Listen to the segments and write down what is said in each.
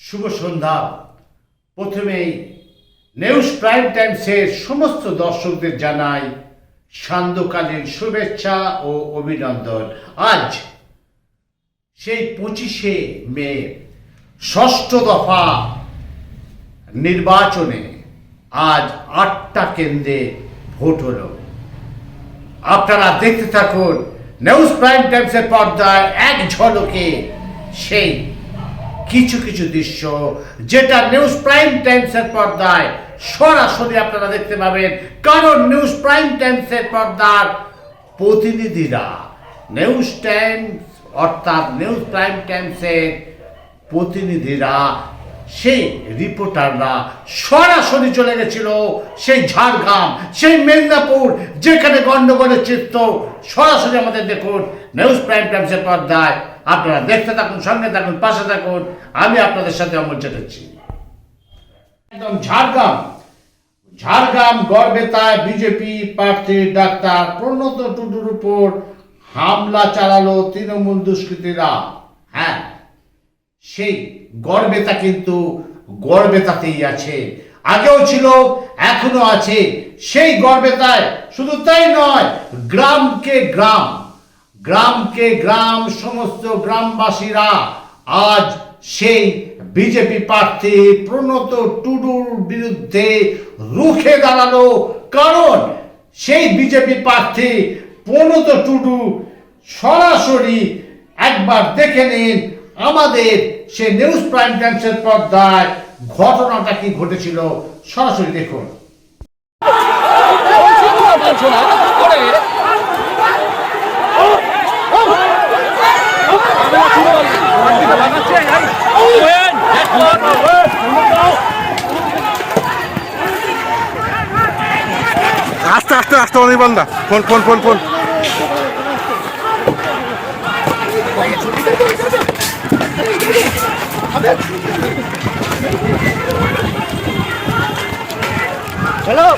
শুভ সন্ধ্যা। প্রথমেই news prime টাইমসের সমস্ত দর্শকদের জানাই সান্ধ্যকালীন শুভেচ্ছা ও অভিনন্দন। আজ সেই 25শে মে ষষ্ঠ দফা নির্বাচনে আজ 8টা কেন্দ্রে ভোট হলো। আপনারা দেখতে থাকুন নিউজ প্রাইম টাইমসের পর্দায় এক ঝলকে সেই কিছু কিছু দৃশ্য, যেটা নিউজ প্রাইম টাইমসের পর্দায় সরাসরি আপনারা দেখতে পাবেন। কারণ নিউজ প্রাইম টাইমসের পর্দার প্রতিনিধিরা নিউজ টাইমস অর্থাৎ নিউজ প্রাইম টাইমসের প্রতিনিধিরা সেই রিপোর্টাররা সরাসরি চলে গেছিল সেই ঝাড়গ্রাম, সেই মেদিনীপুর, যেখানে গন্ডগোলের চিত্র সরাসরি আমাদের দেখুন নিউজ প্রাইম টাইমসের পর্দায়। আপনারা দেখতে থাকুন, সঙ্গে থাকুন, পাশে থাকুন। আমি আপনাদের সাথে অমর চেটাচ্ছি। একদম ঝাড়গ্রাম গড়বেতায় বিজেপি প্রার্থী ডাক্তার প্রণত টুডুর উপর হামলা চালালো তৃণমূল দুষ্কৃতীরা। হ্যাঁ, সেই গড়বেতা কিন্তু গড়বেতাতেই আছে, আগেও ছিল, এখনো আছে। সেই গড়বেতায় শুধু তাই নয়, গ্রামকে গ্রাম সমস্ত গ্রামবাসীরা আজ সেই বিজেপি প্রার্থী প্রণত টুডুর বিরুদ্ধে রুখে দাঁড়ালো। কারণ সেই বিজেপি প্রার্থী প্রণত টুডু সরাসরি একবার দেখে নিন আমাদের সে নিউজ প্রাইম টাইমসের পর্দায় ঘটনাটা কি ঘটেছিল, সরাসরি দেখুন। আস্তে আস্তে আস্তে অনির্বাণদা phone phone phone phone hello,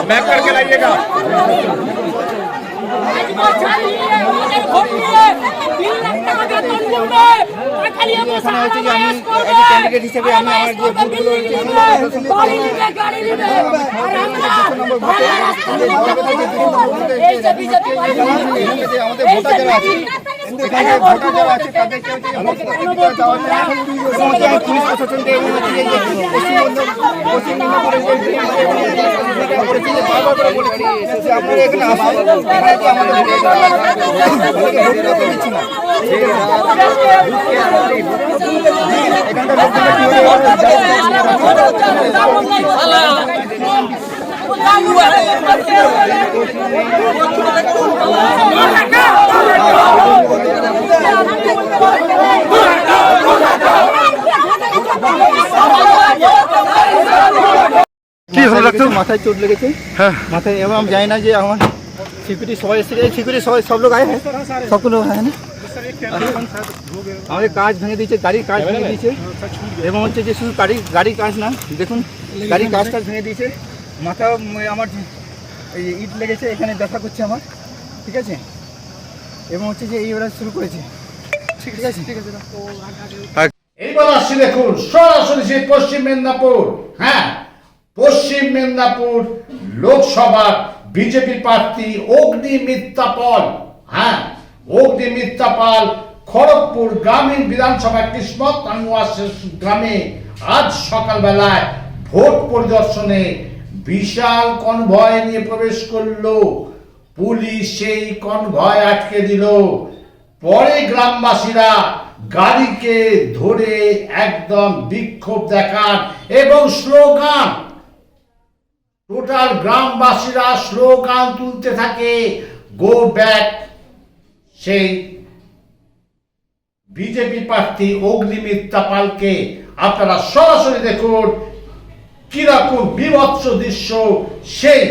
back करके लाइएगा। ক্যান্ডিডেট হিসেবে আমি আমার যে ভোটগুলো আমাদের ভোটার যারা আছে, এখানে ভোটার যারা আছে তাদেরকে পুলিশ প্রশাসনকে আপনারা এখানে আসুন, আমাদের দিচ্ছি না। এখানকার কি হলো ডাক্তার? মাথায় চোট লেগেছে। হ্যাঁ, মাথায় এবং আমি জানি না যে আমার সিকিউরিটি সবাই এসে গেছে, সিকিউরিটি সবাই সব লোক আয়ে হ্যাঁ, সবको लोग है ना। আমাদের কাজ ভেঙে দিয়েছে, গাড়ির কাজ ভেঙে দিয়েছে এবং হচ্ছে যে শুধু গাড়ির কাজ না, দেখুন গাড়ির কাজটা ভেঙে দিয়েছে। মাথা আমার এই ইট লেগেছে, এখানে ব্যথা করছে আমার, ঠিক আছে। এবং হচ্ছে যে এই ওরা শুরু করেছে, ঠিক আছে। এইবার আসছি দেখুন সরাসরি সেই পশ্চিম মেদিনীপুর, হ্যাঁ পশ্চিম মেদিনীপুর লোকসভার বিজেপি প্রার্থী অগ্নি মিত্তাপাল, হ্যাঁ অগ্নি মিত্তাপাল খড়গপুর গ্রামীণ বিধানসভা কিসমত গ্রামে আজ সকালবেলায় ভোট পরিদর্শনে বিশাল কনভয় নিয়ে প্রবেশ করলো। পুলিশ সেই কনভয় আটকে দিল। পরে গ্রামবাসীরা গাড়িকে ধরে একদম বিক্ষোভ দেখান এবং স্লোগান, টোটাল গ্রামবাসীরা স্লোগান তুলতে থাকে গো ব্যাক সেই বিজেপি প্রার্থী অগ্নি মিত্তাপালকে। আপনারা সরাসরি দেখুন কিরকম বিভৎস দৃশ্য সেই,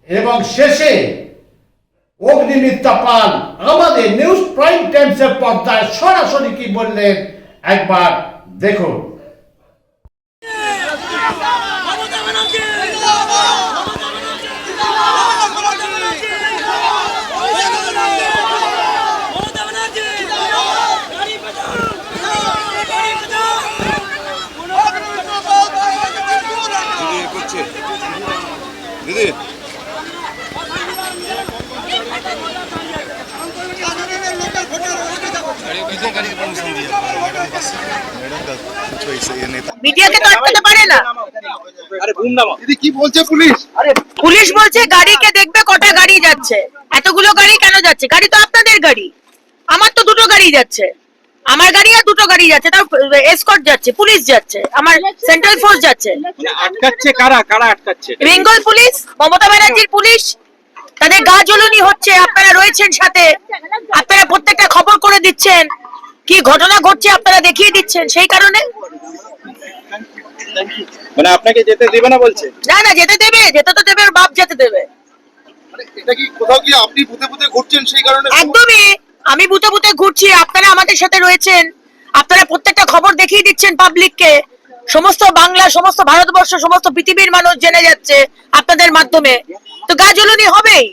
এবং শেষে অগ্নি মিত্তাপাল আমাদের নিউজ প্রাইম টাইমসের পর্দায় সরাসরি কি বললেন একবার দেখুন। দিদি মিডিয়াকে তো আটকাতে পারে না। দিদি কি বলছে পুলিশ? পুলিশ বলছে গাড়িকে দেখবে কটা গাড়ি যাচ্ছে, এতগুলো গাড়ি কেন যাচ্ছে? গাড়ি তো আপনাদের গাড়ি, আমার তো দুটো গাড়ি যাচ্ছে, আমার গাড়ি আর দুটো গাড়ি যাচ্ছে, তাও এসকর্ট যাচ্ছে, পুলিশ যাচ্ছে, আমার সেন্ট্রাল ফোর্স যাচ্ছে। আটকাচ্ছে কারা? কারা আটকাচ্ছে? বেঙ্গল পুলিশ, মমতা ব্যানার্জির পুলিশ, তাদের গা জ্বলুনি হচ্ছে। আপনারা রয়েছেন সাথে, আপনারা প্রত্যেকটা খবর করে দিচ্ছেন, কি ঘটনা ঘটছে আপনারা দেখিয়ে দিচ্ছেন, সেই কারণে। মানে আপনাকে যেতে দেবে না বলছে? না না, যেতে দেবে, যেতে তো দেবে, ওর বাপ যেতে দেবে। এটা কি কোথাও কি আপনি বুতে বুতে ঘুরছেন সেই কারণে? একদমই, আমি বুতে বুতে ঘুরছি, আপনারা আমাদের সাথে রয়েছেন, আপনারা প্রত্যেকটা খবর দেখিয়ে দিচ্ছেন পাবলিককে। সমস্ত বাংলা, সমস্ত ভারতবর্ষ, সমস্ত পৃথিবীর মানুষ জেনে যাচ্ছে আপনাদের মাধ্যমে, তো গা জ্বলুনি হবেই।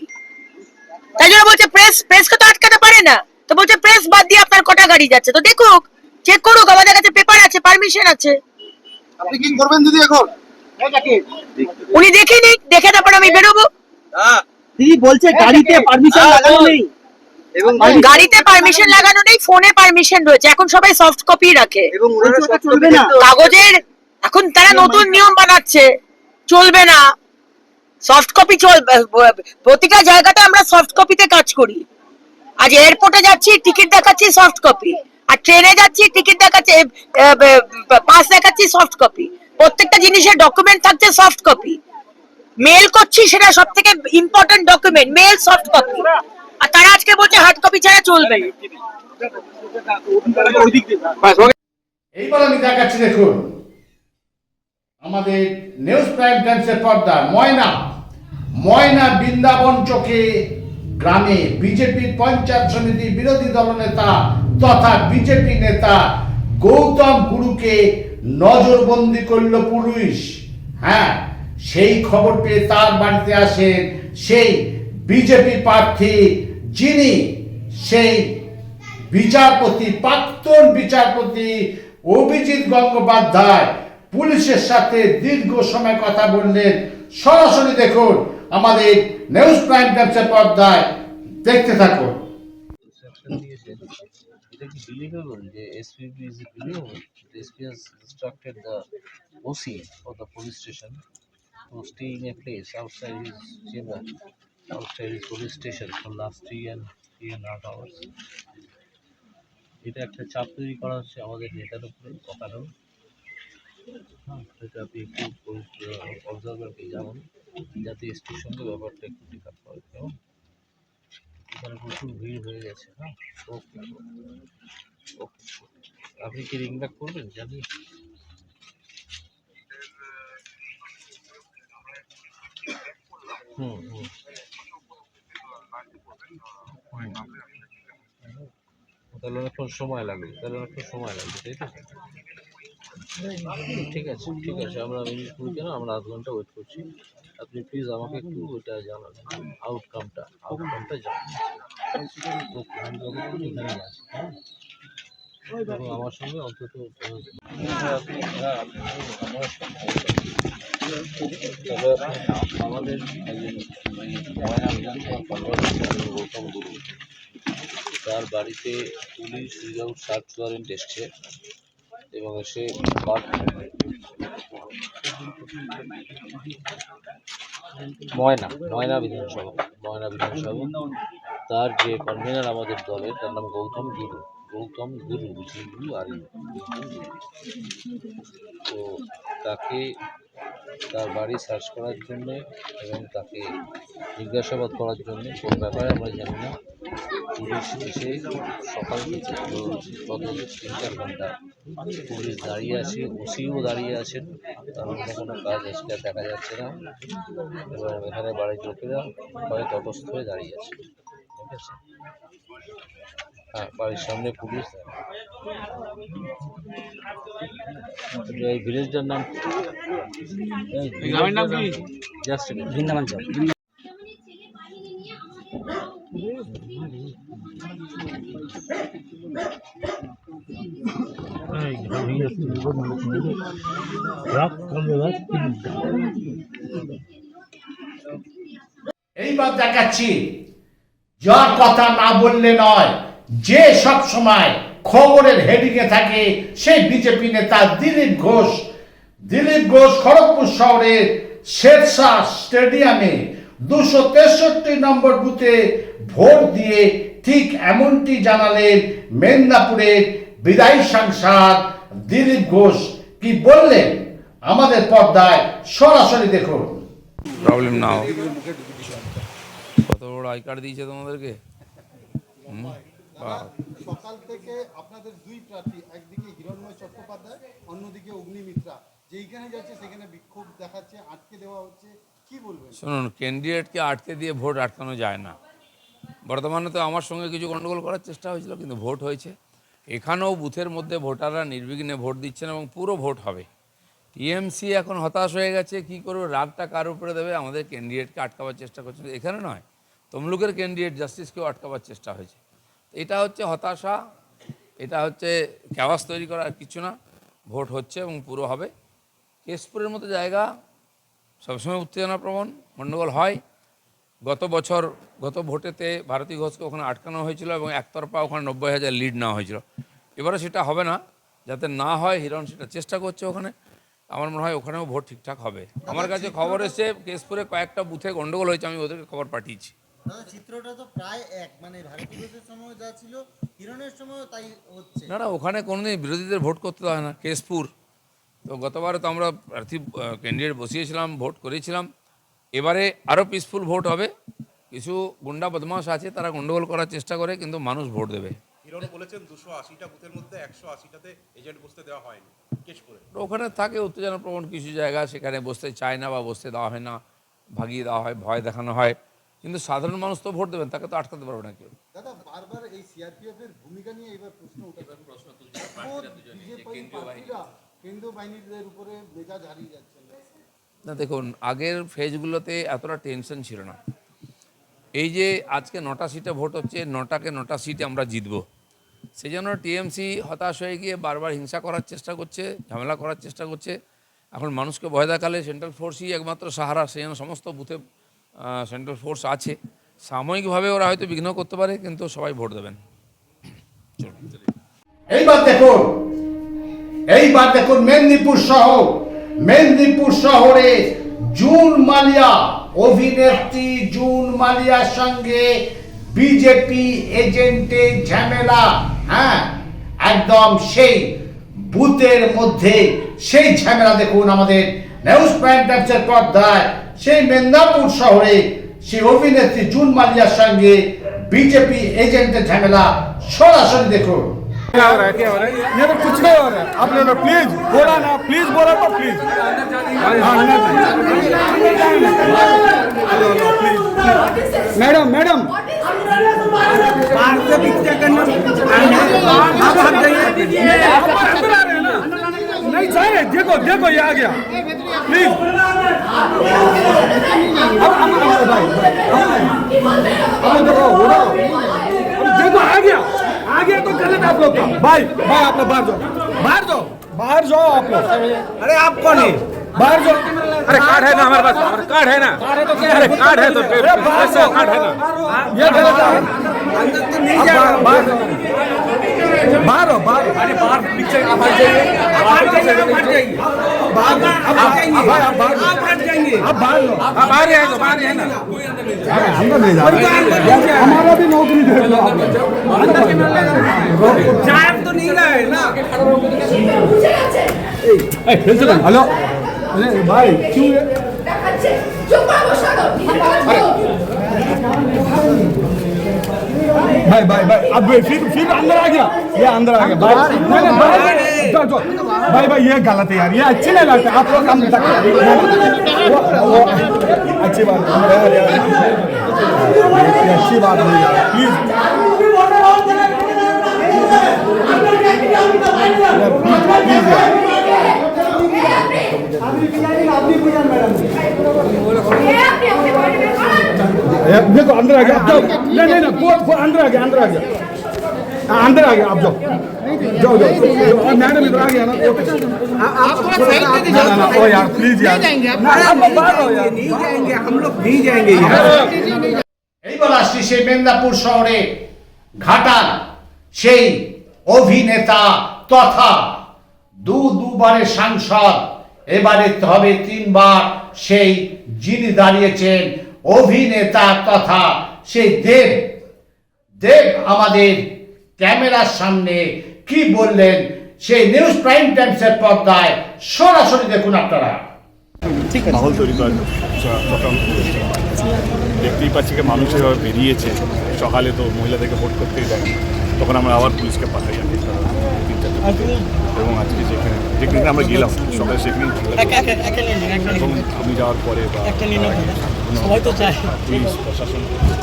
তাই জন্য বলছে প্রেসকে তো আটকাতে পারে না, তো বলছে প্রেস বাদ দিয়ে আপনার কটা গাড়ি যাচ্ছে, তো দেখুক, চেক করুক, আমাদের কাছে পেপার আছে, পারমিশন আছে। আপনি কি করবেন দিদি এখন? উনি দেখে নিক, দেখে তারপর আমি বেরোবো। দিদি বলছে গাড়িতে পারমিশন লাগানো নেই, এবং গাড়িতে পারমিশন লাগানো নেই, ফোনে পারমিশন রয়েছে। এখন সবাই সফট কপি রাখে, এবং চলবে না কাগজের। এখন তারা নতুন নিয়ম বানাচ্ছে, চলবে না সফট কপি। প্রতিটা জায়গাতে আমরা সফট কপিতে কাজ করি। আজ এয়ারপোর্টে যাচ্ছি, টিকিট দেখাচ্ছি সফট কপি, আর ট্রেনে যাচ্ছি, টিকিট দেখাচ্ছি, পাস দেখাচ্ছি সফট কপি। প্রত্যেকটা জিনিসের ডকুমেন্ট থাকছে সফট কপি। মেল করছি, সেটা সব থেকে important document, mail soft copy. আর তারা আজকে বলছে হার্ড কপি ছাড়া চলবে না। এইবার আমি দেখাচ্ছি দেখুন আমাদের নিউজ প্রাইম টাইমসের পর্দা ময়না বৃন্দাবন চোখে গ্রামে বিজেপির পঞ্চায়েত সমিতি বিরোধী দলনেতা তথা বিজেপি নেতা গৌতম গুরুকে নজরবন্দি করল পুলিশ। হ্যাঁ, সেই খবর পেয়ে তার বাড়িতে আসেন সেই বিজেপি প্রার্থী, যিনি সেই বিচারপতি, প্রাক্তন বিচারপতি অভিজিৎ গঙ্গোপাধ্যায়। পুলিশের সাথে দীর্ঘ সময় কথা বললেন। সরাসরি দেখুন আমাদের নিউজ প্রাইম টাইমসের পর্দায়, দেখতে থাকুন। এটা কি believable যে SPB is it believable? The SP has instructed the OC of the police station to stay in a place outside his chamber, outside his police station for last 3.5 hours. এটা একটা চাপ তৈরি করা হচ্ছে আমাদের নেতার উপরে অকারণ। হ্যাঁ, এটা আপনি একটু অবজারভারকে যেমন যাতে এসপির সঙ্গে ব্যাপারটা একটু টেক আপ করে, কেমন? এখানে প্রচুর ভিড় হয়ে গেছে। হ্যাঁ, ওকে ওকে, আপনি কি রিং ব্যাক করবেন জানি? হুম হুম, তাহলে অনেকক্ষণ সময় লাগবে, তাই তো? ঠিক আছে ঠিক আছে, আমরা মিনিট কুড়ি কেন, আমরা আধ ঘন্টা ওয়েট করছি। আপনি প্লিজ আমাকে একটু ওইটা জানান, আউটকামটা জানান। ওকে, আমি যতক্ষণ এখানেই আছি। হ্যাঁ। এবং আমার সঙ্গে অন্তত আমাদের ময়না বিধানসভা কনভার্সেশন গৌতম গুরু, তার বাড়িতে পুলিশ উইদাউট সার্চ ওয়ারেন্ট এসছে এবং এসে ময়না বিধানসভা তার যে কনভেনার আমাদের দলের, তার নাম গৌতম গুরু গুরু আর তো তাকে তার বাড়ি সার্চ করার জন্য এবং তাকে জিজ্ঞাসাবাদ করার জন্য কোন ব্যাপারে আমরা জানি না, পুলিশ এসে সকাল থেকে গত 3-4 ঘন্টা পুলিশ দাঁড়িয়ে আছে, ওসিও দাঁড়িয়ে আছেন, তার অন্য কোনো কাজ আজকে দেখা যাচ্ছে না এবং এখানে বাড়ির লোকেরা ভয়ে তটস্থ হয়ে দাঁড়িয়ে আছে। ঠিক আছে, হ্যাঁ, বাড়ির সামনে পুলিশ। এই ভিলেজটার নাম জাস্ট বৃন্দাবন চক। এইবার দেখাচ্ছি যার কথা না বললে নয়, যে সব সময় খবরের হেডিং এ থাকে সেই বিজেপি নেতা দিলীপ ঘোষ খড়গপুর শহরের শেরশাহ স্টেডিয়ামে 263 নম্বর বুথে ভোট দিয়ে ঠিক এমনটি জানালেন মেদিনীপুরের বিদায়ী সাংসদ দিলীপ ঘোষ। কি বললেন আমাদের পর্দায় সরাসরি দেখুন। প্রবলেম না হোক। কত বড় আই কার্ড দিয়েছে তোমাদেরকে? সকাল থেকে আপনাদের দুই প্রার্থী, একদিকে হিরণময় চট্টোপাধ্যায়, অন্যদিকে অগ্নিমিত্রা, যেইখানে যাচ্ছে সেখানে বিক্ষোভ দেখাচ্ছে, আটকে দেওয়া হচ্ছে, কি বলবেন? শুনুন, ক্যান্ডিডেটকে আটকে দিয়ে ভোট আটকানো যায় না। বর্তমানে তো আমার সঙ্গে কিছু গণ্ডগোল করার চেষ্টা হয়েছিল, কিন্তু ভোট হয়েছে। এখানেও বুথের মধ্যে ভোটাররা নির্বিঘ্নে ভোট দিচ্ছেন এবং পুরো ভোট হবে। টিএমসি এখন হতাশ হয়ে গেছে, কি করবে, রাগটা কার উপরে দেবে, আমাদের ক্যান্ডিডেটকে আটকাবার চেষ্টা করছে। এখানে নয়, তমলুকের ক্যান্ডিডেট জাস্টিসকেও আটকাবার চেষ্টা হয়েছে। এটা হচ্ছে হতাশা, এটা হচ্ছে ক্যাওয়াস তৈরি করা, আর কিছু না। ভোট হচ্ছে এবং পুরো হবে। কেশপুরের মতো জায়গা সবসময় উত্তেজনাপ্রবণ, গণ্ডগোল হয়। গত ভোটেতে ভারতী ঘোষকে ওখানে আটকানো হয়েছিল এবং একতরফা ওখানে 90,000 লিড নেওয়া হয়েছিল। এবারে সেটা হবে না, যাতে না হয় হিরণ সেটা চেষ্টা করছে ওখানে। আমার মনে হয় ওখানেও ভোট ঠিকঠাক হবে। আমার কাছে খবর এসছে কেশপুরে কয়েকটা বুথে গণ্ডগোল হয়েছে, আমি ওদেরকে খবর পাঠিয়েছি। দাদা, চিত্রটা তো প্রায় এক, মানে ভারতী ঘোষের সময় যা ছিল হিরণের সময়ও তাই হচ্ছে। না, ওখানে কোনোদিন বিরোধীদের ভোট করতে হয় না। কেশপুর তো গতবারে তো আমরা প্রার্থী ক্যান্ডিডেট বসিয়েছিলাম, ভোট করেছিলাম। এবারে আরও পিসফুল ভোট হবে। কিছু গুন্ডা বদমাশ আছে, তারা গণ্ডগোল করার চেষ্টা করে, কিন্তু মানুষ ভোট দেবে। হিরণ বলেছেন 280টা বুথের মধ্যে 180টাতে এজেন্ট বসতে দেওয়া হয়নি কেশপুরে। ওখানে থাকে উত্তেজনাপ্রবণ কিছু জায়গা, সেখানে বসতে চায় না বা বসতে দেওয়া হয় না, ভাগিয়ে দেওয়া হয়, ভয় দেখানো হয়। কিন্তু সাধারণ মানুষ তো ভোট দেবেন, তাকে তো আটকাতে পারবে না কেউ। দাদা, বারবার এই সিআরপিএফ এর ভূমিকা নিয়ে এবার প্রশ্ন উঠেছে। কেন্দ্রীয় বাহিনীদের উপরে মেজাজ হারিয়ে যাচ্ছে না। দেখুন, আগের ফেজগুলোতে এতটা টেনশন ছিল না। এই যে আজকে 9টা সিটে ভোট হচ্ছে, 9টা সিটে আমরা জিতব, সেই জন্য টিএমসি হতাশ হয়ে গিয়ে বারবার হিংসা করার চেষ্টা করছে, ঝামেলা করার চেষ্টা করছে। এখন মানুষকে ভয় দেখালে সেন্ট্রাল ফোর্সই একমাত্র সাহারা, সেই জন্য সমস্ত বুথে সেন্ট্রাল ফোর্স আছে। সাময়িকভাবে ওরা হয়তো বিঘ্ন করতে পারে, কিন্তু সবাই ভোট দেবেন। এইবার দেখুন মেদিনীপুর শহরে জুন মালিয়া, অভিনেত্রী জুন মালিয়ার সঙ্গে বিজেপি এজেন্টের ঝামেলা। হ্যাঁ, একদম সেই বুথের মধ্যে সেই ঝামেলা দেখুন আমাদের নিউজ প্রাইম টাইমসের পর্দায়। সেই মেদিনীপুর শহরে সেই অভিনেত্রী জুন মালিয়ার সঙ্গে বিজেপি এজেন্টের ঝামেলা সরাসরি দেখুন। ये तो कुछ नहीं हो रहा है। आप लोग प्लीज बोला ना, प्लीज बोला तो प्लीज। मैडम बाहर से पिक्चर करना आप हट जाइए। नहीं चाहिए, देखो ये आ गया, प्लीज। देखो आ गया आगे तो गलत आप लोग का। भाई भाई आप लोग बाहर जाओ, बाहर जाओ, बाहर जाओ आप लोग। अरे आप कौन है? बाहर जाओ। अरे कार्ड है ना हमारे पास, कार्ड है ना, अरे कार्ड है तो ऐसा कार्ड है ना, ये गलत है। अंदर तो नहीं जाओ, बाहर जाओ, बाहर हो, बाहर। अरे बाहर पीछे आप हट जाइए, आप हट जाइए, आप हट जाइए, बाहर आप जाएंगे, आप बाहर, आप हट जाएंगे, आप बाहर लो, आप बाहर ही है तो बाहर ही है ना, अंदर नहीं जाओ, हमारा भी नौकरी दे दो, अंदर जाए तो नहीं गए ना। हेलो, अरे भाई क्यों भाई भाई भाई अब फिर अंदर आ गया, ये अंदर आ गया भाई, नहीं भाई जाओ जाओ भाई, भाई ये गलत है यार, ये अच्छी नहीं लगता आप लोग हम तक वो अच्छी बात है यार, ये अच्छी बात नहीं यार, प्लीज देखो अंदर आ गया, आप जाओ, नहीं नहीं नहीं अंदर आ गया, अंदर आ गया, अंदर आ गया, आप जाओ जाओ जाओ, मैडम इधर आ गया ना, आप थोड़ा साइड दे दीजिए ना, ओ यार प्लीज यार, आप बाहर हो यार, नहीं जाएंगे हम लोग, नहीं जाएंगे यार। এইবার আসছি সেই মেদিনীপুর শহরে ঘাটাল সেই অভিনেতা তথা দুবারের সাংসদ, এবারে হবে 3 বার সেই যিনি দাঁড়িয়েছেন অভিনেতা তথা সেই দেব আমাদের ক্যামেরার সামনে কি বললেন সেই নিউজ প্রাইম টাইমসের পর্দায় সরাসরি দেখুন আপনারা। মাহল তৈরি করার চক্রান্ত করেছে। দেখতেই পাচ্ছি যে মানুষ এভাবে বেরিয়েছে, সকালে তো মহিলাদেরকে ভোট করতেই দেয়, তখন আমরা আবার পুলিশকে পাঠাই আর এবং আজকে যেখানে আমরা গেলাম সকালে সেখানেই এবং আমি যাওয়ার পরে বা পুলিশ প্রশাসন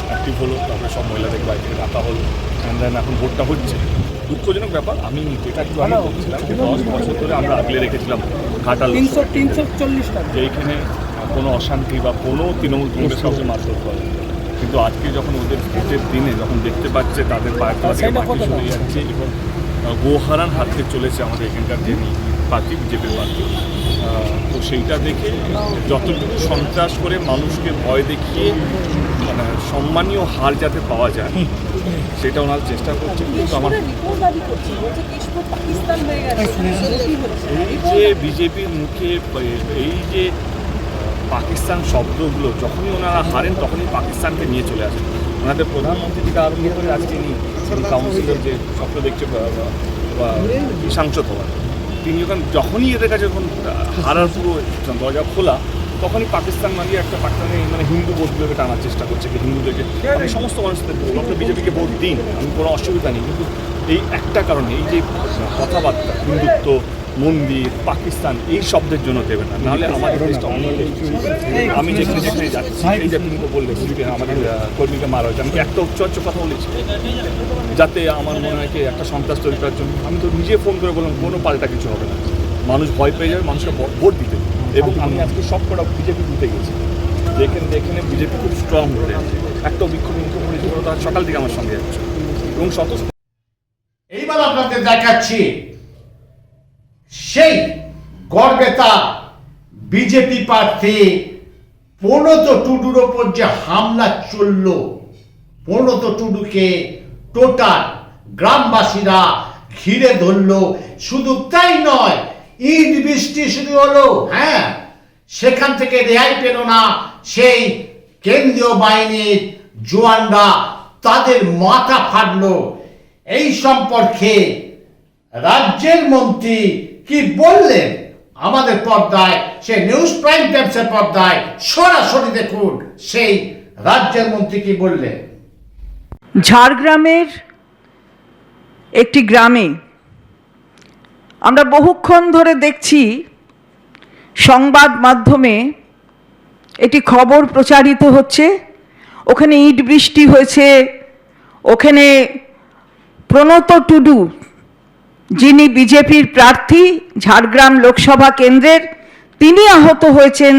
অ্যাক্টিভ হলো, তারপরে সব মহিলাদের বাড়ি থেকে ডাকা হলো, দেন এখন ভোটটা হচ্ছে। দুঃখজনক ব্যাপার, আমি যেটা একটু আগে বলছিলাম যে 10 বছর ধরে আমরা আগলে রেখেছিলাম ঘাটাল 340 যেইখানে কোনো অশান্তি বা কোনো তৃণমূল কংগ্রেস কাউকে মারধর করে, কিন্তু আজকে যখন ওদের ভোটের দিনে যখন দেখতে পাচ্ছে তাদের পায়ের তলা থেকে মাটি চলে যাচ্ছে এবং গোহারান হাতে চলেছে আমাদের এখানকার যে প্রার্থী বিজেপির প্রার্থী, তো সেইটা দেখে যতটুকু সন্ত্রাস করে মানুষকে ভয় দেখিয়ে মানে সম্মানীয় হার যাতে পাওয়া যায় সেটা ওনারা চেষ্টা করছে। কিন্তু আমার এই যে বিজেপির মুখে এই যে পাকিস্তান শব্দগুলো যখনই ওনারা হারেন তখনই পাকিস্তানকে নিয়ে চলে আসেন। ওনাদের প্রধানমন্ত্রী থেকে আরম্ভ করে আজকে কাউন্সিলর যে স্বপ্ন দেখছে বা সাংসদ হওয়ার, তিনি যখনই এদের কাছে যখন হারার পুরো দরজা খোলা তখনই পাকিস্তান মানে একটা পাকিস্তানে মানে হিন্দু ভোটগুলোকে টানার চেষ্টা করছে, যে হিন্দুদেরকে আমি সমস্ত মানুষদের ডক্টর বিজেপিকে ভোট দিন, আমি কোনো অসুবিধা নেই, কিন্তু এই একটা কারণে এই যে কথাবার্তা হিন্দুত্ব মন্দির পাকিস্তান এই শব্দের জন্য দেবে না, নাহলে আমাদের দেশটা অনেক। আমি যেখানে যেখানে যাচ্ছি এই যে তুমি বললে আমাদের কর্মীকে মারা হয়েছে, আমি একটা উচ্চ কথা বলেছি যাতে আমার মনে হয় কি একটা সন্ত্রাস তৈরি করার জন্য। আমি তো নিজে ফোন করে বললাম কোনো পাল্টা কিছু হবে না, মানুষ ভয় পেয়ে যাবে, মানুষকে ভোট দিতে। এবং আমি আজকে সব কটা বিজেপি দিতে গেছি, যেখানে বিজেপি খুব স্ট্রং হয়ে আছে, একটা বিক্ষোভ তার সকাল থেকে আমার সঙ্গে যাচ্ছে এবং এইবার আপনাদের দেখাচ্ছি সেই গড়বেতা বিজেপি প্রার্থী প্রণত টুডুর ওপর যে হামলা চলল, প্রণত টুডুকে টোটাল গ্রামবাসীরা ঘিরে ধরল। শুধু তাই নয়, ইট বৃষ্টি শুরু হলো, হ্যাঁ সেখান থেকে রেহাই পেল না সেই কেন্দ্রীয় বাহিনীর জওয়ানরা, তাদের মাথা ফাটলো। এই সম্পর্কে রাজ্যের মন্ত্রী কি বললেন আমাদের পর্দায়, সেই নিউজ প্রাইম টাইমসের পর্দায় সরাসরি দেখুন সেই রাজ্যের মন্ত্রী কি বললেন। ঝাড়গ্রামের একটি গ্রামে আমরা বহুক্ষণ ধরে দেখছি সংবাদ মাধ্যমে একটি খবর প্রচারিত হচ্ছে, ওখানে ইট বৃষ্টি হয়েছে, ওখানে প্রণত টুডু যিনি বিজেপির প্রার্থী ঝাড়গ্রাম লোকসভা কেন্দ্রের, তিনি আহত হয়েছেন,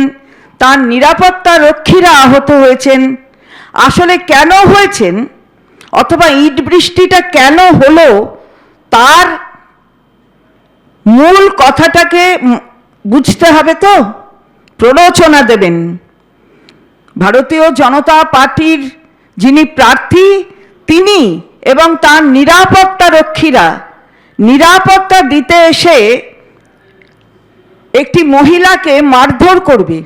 তার নিরাপত্তা রক্ষীরা আহত হয়েছেন। আসলে কেন হয়েছেন অথবা ইট বৃষ্টিটা কেন হলো তার মূল কথাটাকে বুঝতে হবে, তো প্ররোচনা দেবেন। ভারতীয় জনতা পার্টির যিনি প্রার্থী তিনি এবং তার নিরাপত্তা রক্ষীরা নিরাপত্তা দিতে এসে একটি মহিলাকে মারধর করবে,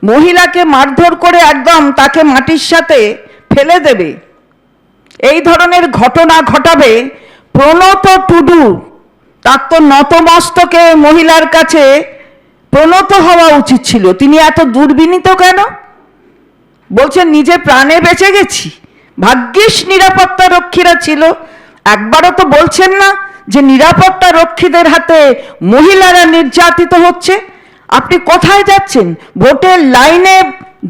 মহিলাকে মারধর করে একদম তাকে মাটির সাথে ফেলে দেবে, এই ধরনের ঘটনা ঘটাবে। প্রণত টুডু, তার তো নতমস্তকে মহিলার কাছে প্রণত হওয়া উচিত ছিল, তিনি এত দুর্বিনীত কেন? বলছেন নিজে প্রাণে বেঁচে গেছি, ভাগ্যিস নিরাপত্তা রক্ষীরা ছিল। একবারও তো বলছেন না যে নিরাপত্তা রক্ষীদের হাতে মহিলারা নির্যাতিত হচ্ছে। আপনি কোথায় যাচ্ছেন? ভোটের লাইনে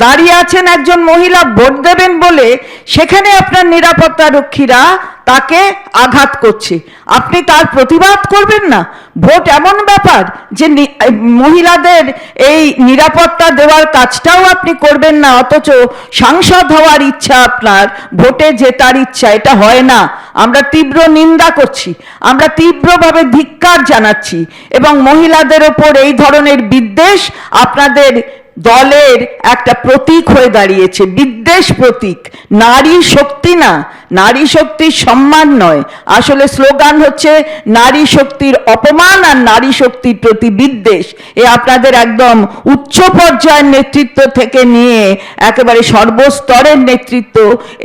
দাঁড়িয়ে আছেন একজন মহিলা ভোট দেবেন বলে, সেখানে আপনার নিরাপত্তা রক্ষীরা তাকে আঘাত করছে, আপনি তার প্রতিবাদ করবেন না? ভোট এমন ব্যাপার যে মহিলাদের এই নিরাপত্তা দেওয়ার কাজটাও আপনি করবেন না, অথচ সাংসদ হওয়ার ইচ্ছা আপনার, ভোটে জেতার ইচ্ছা, এটা হয় না। আমরা তীব্র নিন্দা করছি, আমরা তীব্রভাবে ধিক্কার জানাচ্ছি, এবং মহিলাদের ওপর এই ধরনের বিদ্বেষ আপনাদের দলের একটা প্রতীক হয়ে দাঁড়িয়েছে, বিদ্বেষ প্রতীক। নারী শক্তি না, নারী শক্তির সম্মান নয়, আসলে স্লোগান হচ্ছে নারী শক্তির অপমান আর নারী শক্তির প্রতি বিদ্বেষ। এ আপনাদের একদম উচ্চ পর্যায়ের নেতৃত্ব থেকে নিয়ে একেবারে সর্বস্তরের নেতৃত্ব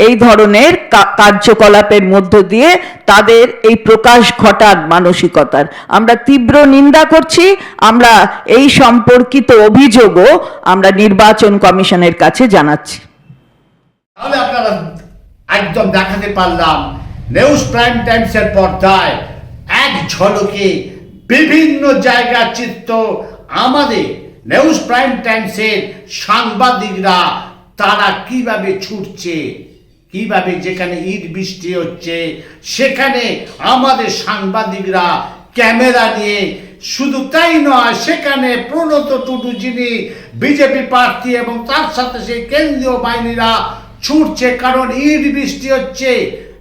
এই ধরনের কার্যকলাপের মধ্য দিয়ে তাদের এই প্রকাশ ঘটার মানসিকতার আমরা তীব্র নিন্দা করছি। আমরা এই সম্পর্কিত অভিযোগও আমরা নির্বাচন কমিশনের কাছে জানাচ্ছি। তাহলে আপনারা একদম দেখাতে পারলাম নিউজ প্রাইম টাইমসের পর্দায় এক ঝলকে বিভিন্ন জায়গার চিত্র। আমাদের নিউজ প্রাইম টাইমসের সাংবাদিকরা তারা কিভাবে ছুটছে, কিভাবে যেখানে ইট বৃষ্টি হচ্ছে সেখানে আমাদের সাংবাদিকরা ক্যামেরা নিয়ে, শুধু তাই নয় সেখানে প্রণত টুডু যিনি বিজেপি প্রার্থী এবং তার সাথে সেই কেন্দ্রীয় বাহিনীরা ছুটছে, কারণ ইট বৃষ্টি হচ্ছে।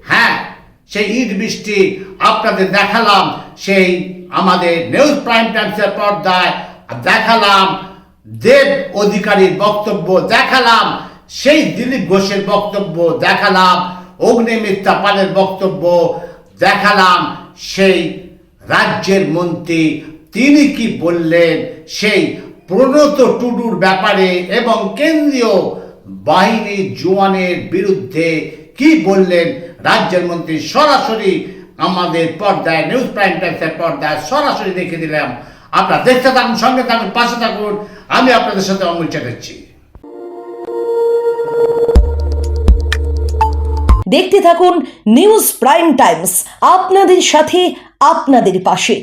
হ্যাঁ, সেই ইট বৃষ্টি আপনাদের দেখালাম, সেই আমাদের নিউজ প্রাইম টাইমসের পর্দায় দেখালাম দেব অধিকারীর বক্তব্য, দেখালাম সেই দিলীপ ঘোষের বক্তব্য, দেখালাম অগ্নিমিত্রা পালের বক্তব্য, দেখালাম সেই রাজ্যের মন্ত্রী তিনি কি বললেন সেই প্রণত টুডুর ব্যাপারে এবং কেন্দ্রীয় বাহিনীর জওয়ানের বিরুদ্ধে কি বললেন রাজ্যের মন্ত্রী। সরাসরি আমাদের পর্দায় নিউজ প্রাইম টাইমসের পর্দায় সরাসরি দেখে দিলাম। আপনারা দেখতে থাকুন, সঙ্গে থাকুন, পাশে থাকুন। আমি আপনাদের সাথে অমূল চ্যাটার্জি। দেখতে থাকুন নিউজ প্রাইম টাইমস, আপনাদের সাথে, আপনাদের পাশে।